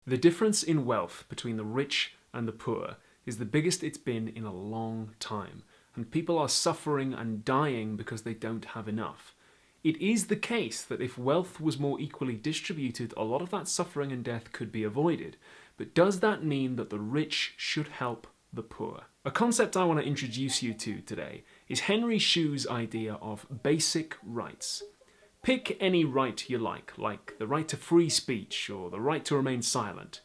The difference in wealth between the rich and the poor is the biggest it's been in a long time, and people are suffering and dying because they don't have enough. It is the case that if wealth was more equally distributed, a lot of that suffering and death could be avoided. But does that mean that the rich should help the poor? A concept I want to introduce you to today is Henry Shue's idea of basic rights. Pick any right you like the right to free speech or the right to remain silent.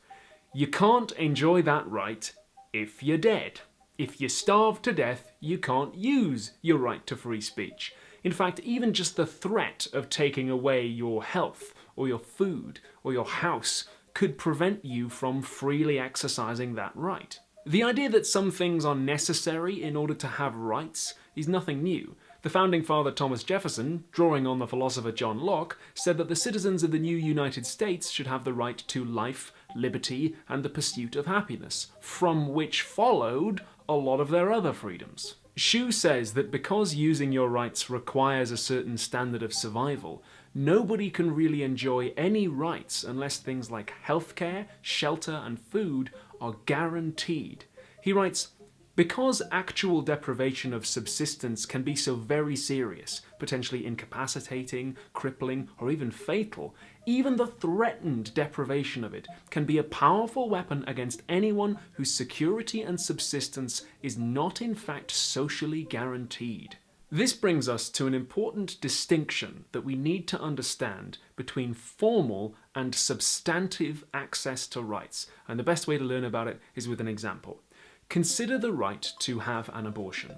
You can't enjoy that right if you're dead. If you starve to death, you can't use your right to free speech. In fact, even just the threat of taking away your health or your food or your house could prevent you from freely exercising that right. The idea that some things are necessary in order to have rights is nothing new. The founding father Thomas Jefferson, drawing on the philosopher John Locke, said that the citizens of the new United States should have the right to life, liberty, and the pursuit of happiness, from which followed a lot of their other freedoms. Shue says that because using your rights requires a certain standard of survival, nobody can really enjoy any rights unless things like healthcare, shelter, and food are guaranteed. He writes, "Because actual deprivation of subsistence can be so very serious, potentially incapacitating, crippling, or even fatal, even the threatened deprivation of it can be a powerful weapon against anyone whose security and subsistence is not in fact socially guaranteed." This brings us to an important distinction that we need to understand between formal and substantive access to rights, and the best way to learn about it is with an example. Consider the right to have an abortion.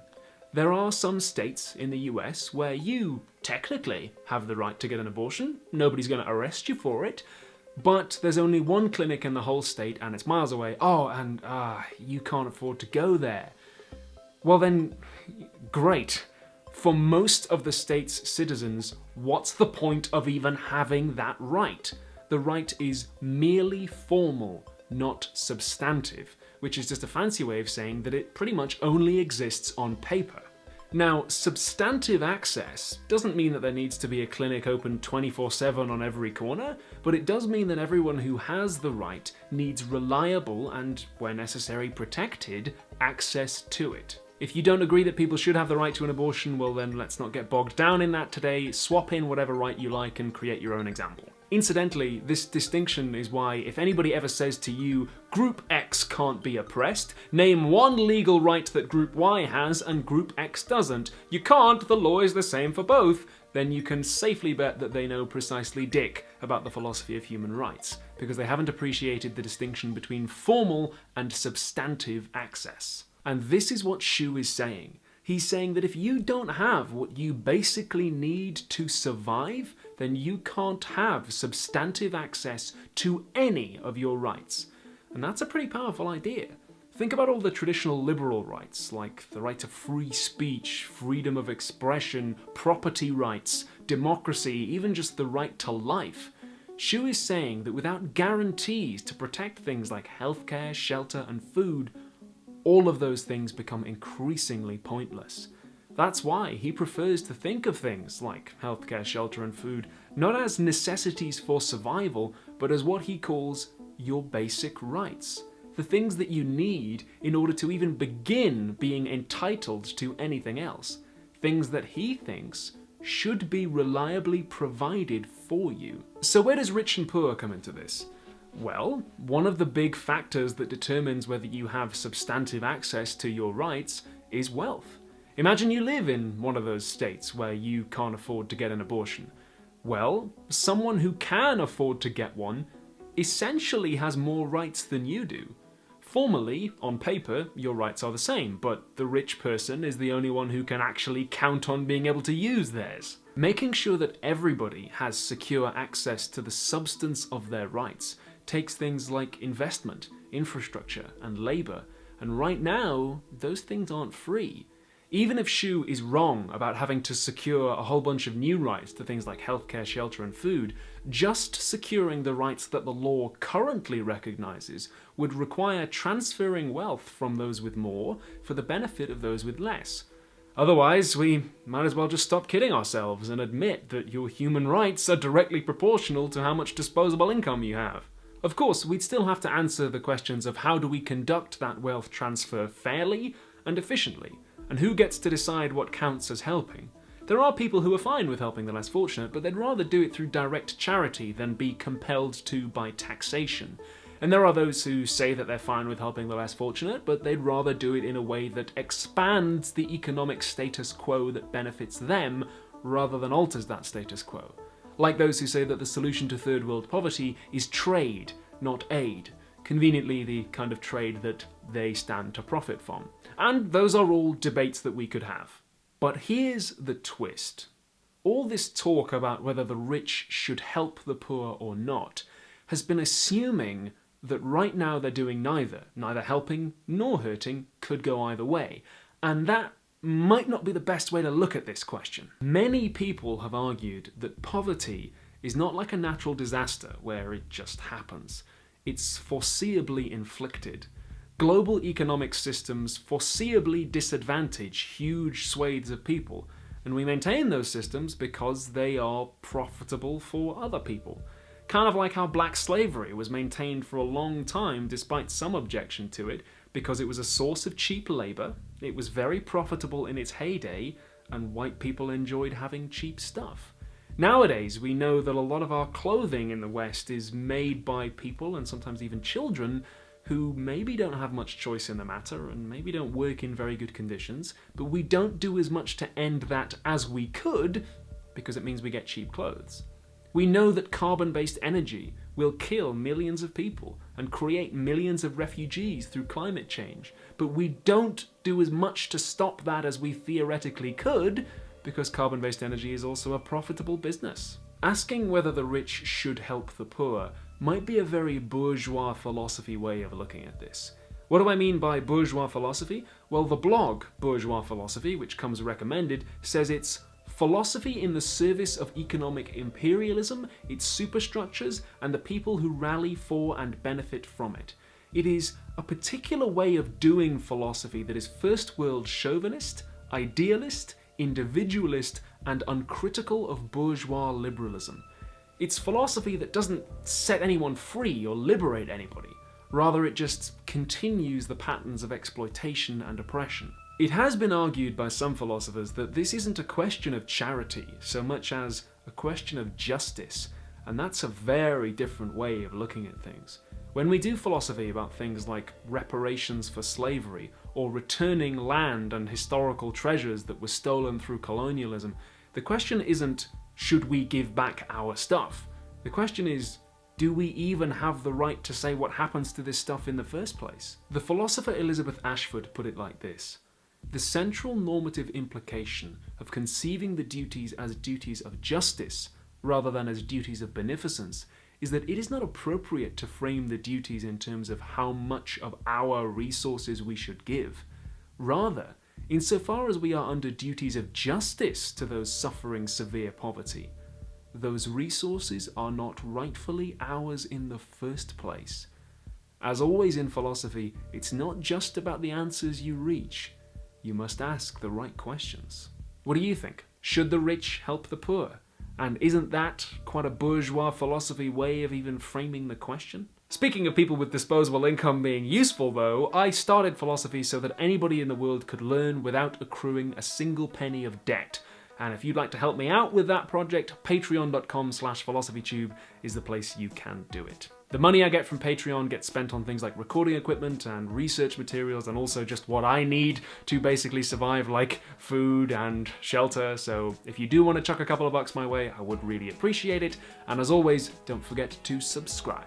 There are some states in the US where you technically have the right to get an abortion. Nobody's going to arrest you for it. But there's only one clinic in the whole state and it's miles away. Oh, and you can't afford to go there. Well then, great. For most of the state's citizens, what's the point of even having that right? The right is merely formal, not substantive, which is just a fancy way of saying that it pretty much only exists on paper. Now, substantive access doesn't mean that there needs to be a clinic open 24/7 on every corner, but it does mean that everyone who has the right needs reliable and, where necessary, protected access to it. If you don't agree that people should have the right to an abortion, well then let's not get bogged down in that today. Swap in whatever right you like and create your own example. Incidentally, this distinction is why if anybody ever says to you, Group X can't be oppressed, name one legal right that Group Y has and Group X doesn't. You can't, the law is the same for both. Then you can safely bet that they know precisely dick about the philosophy of human rights, because they haven't appreciated the distinction between formal and substantive access. And this is what Shue is saying. He's saying that if you don't have what you basically need to survive, then you can't have substantive access to any of your rights. And that's a pretty powerful idea. Think about all the traditional liberal rights, like the right to free speech, freedom of expression, property rights, democracy, even just the right to life. Shue is saying that without guarantees to protect things like healthcare, shelter, and food, all of those things become increasingly pointless. That's why he prefers to think of things like healthcare, shelter, and food not as necessities for survival, but as what he calls your basic rights. The things that you need in order to even begin being entitled to anything else. Things that he thinks should be reliably provided for you. So where does rich and poor come into this? Well, one of the big factors that determines whether you have substantive access to your rights is wealth. Imagine you live in one of those states where you can't afford to get an abortion. Well, someone who can afford to get one essentially has more rights than you do. Formally, on paper, your rights are the same, but the rich person is the only one who can actually count on being able to use theirs. Making sure that everybody has secure access to the substance of their rights takes things like investment, infrastructure, and labor, and right now, those things aren't free. Even if Shue is wrong about having to secure a whole bunch of new rights to things like healthcare, shelter, and food, just securing the rights that the law currently recognizes would require transferring wealth from those with more for the benefit of those with less. Otherwise, we might as well just stop kidding ourselves and admit that your human rights are directly proportional to how much disposable income you have. Of course, we'd still have to answer the questions of how do we conduct that wealth transfer fairly and efficiently, and who gets to decide what counts as helping. There are people who are fine with helping the less fortunate, but they'd rather do it through direct charity than be compelled to by taxation. And there are those who say that they're fine with helping the less fortunate, but they'd rather do it in a way that expands the economic status quo that benefits them, rather than alters that status quo. Like those who say that the solution to third world poverty is trade, not aid. Conveniently the kind of trade that they stand to profit from. And those are all debates that we could have. But here's the twist. All this talk about whether the rich should help the poor or not has been assuming that right now they're doing neither. Neither helping nor hurting, could go either way. And that might not be the best way to look at this question. Many people have argued that poverty is not like a natural disaster where it just happens. It's foreseeably inflicted. Global economic systems foreseeably disadvantage huge swathes of people, and we maintain those systems because they are profitable for other people. Kind of like how black slavery was maintained for a long time despite some objection to it, because it was a source of cheap labour, it was very profitable in its heyday, and white people enjoyed having cheap stuff. Nowadays, we know that a lot of our clothing in the West is made by people, and sometimes even children, who maybe don't have much choice in the matter, and maybe don't work in very good conditions, but we don't do as much to end that as we could, because it means we get cheap clothes. We know that carbon-based energy will kill millions of people and create millions of refugees through climate change, but we don't do as much to stop that as we theoretically could, because carbon-based energy is also a profitable business. Asking whether the rich should help the poor might be a very bourgeois philosophy way of looking at this. What do I mean by bourgeois philosophy? Well, the blog Bourgeois Philosophy, which comes recommended, says it's philosophy in the service of economic imperialism, its superstructures, and the people who rally for and benefit from it. It is a particular way of doing philosophy that is first world chauvinist, idealist, individualist, and uncritical of bourgeois liberalism. It's philosophy that doesn't set anyone free or liberate anybody. Rather, it just continues the patterns of exploitation and oppression. It has been argued by some philosophers that this isn't a question of charity so much as a question of justice, and that's a very different way of looking at things. When we do philosophy about things like reparations for slavery, or returning land and historical treasures that were stolen through colonialism, the question isn't, should we give back our stuff? The question is, do we even have the right to say what happens to this stuff in the first place? The philosopher Elizabeth Ashford put it like this: the central normative implication of conceiving the duties as duties of justice rather than as duties of beneficence is that it is not appropriate to frame the duties in terms of how much of our resources we should give. Rather, insofar as we are under duties of justice to those suffering severe poverty, those resources are not rightfully ours in the first place. As always in philosophy, it's not just about the answers you reach. You must ask the right questions. What do you think? Should the rich help the poor? And isn't that quite a bourgeois philosophy way of even framing the question? Speaking of people with disposable income being useful though, I started philosophy so that anybody in the world could learn without accruing a single penny of debt. And if you'd like to help me out with that project, patreon.com/philosophytube is the place you can do it. The money I get from Patreon gets spent on things like recording equipment and research materials, and also just what I need to basically survive, like food and shelter. So if you do want to chuck a couple of bucks my way, I would really appreciate it. And as always, don't forget to subscribe.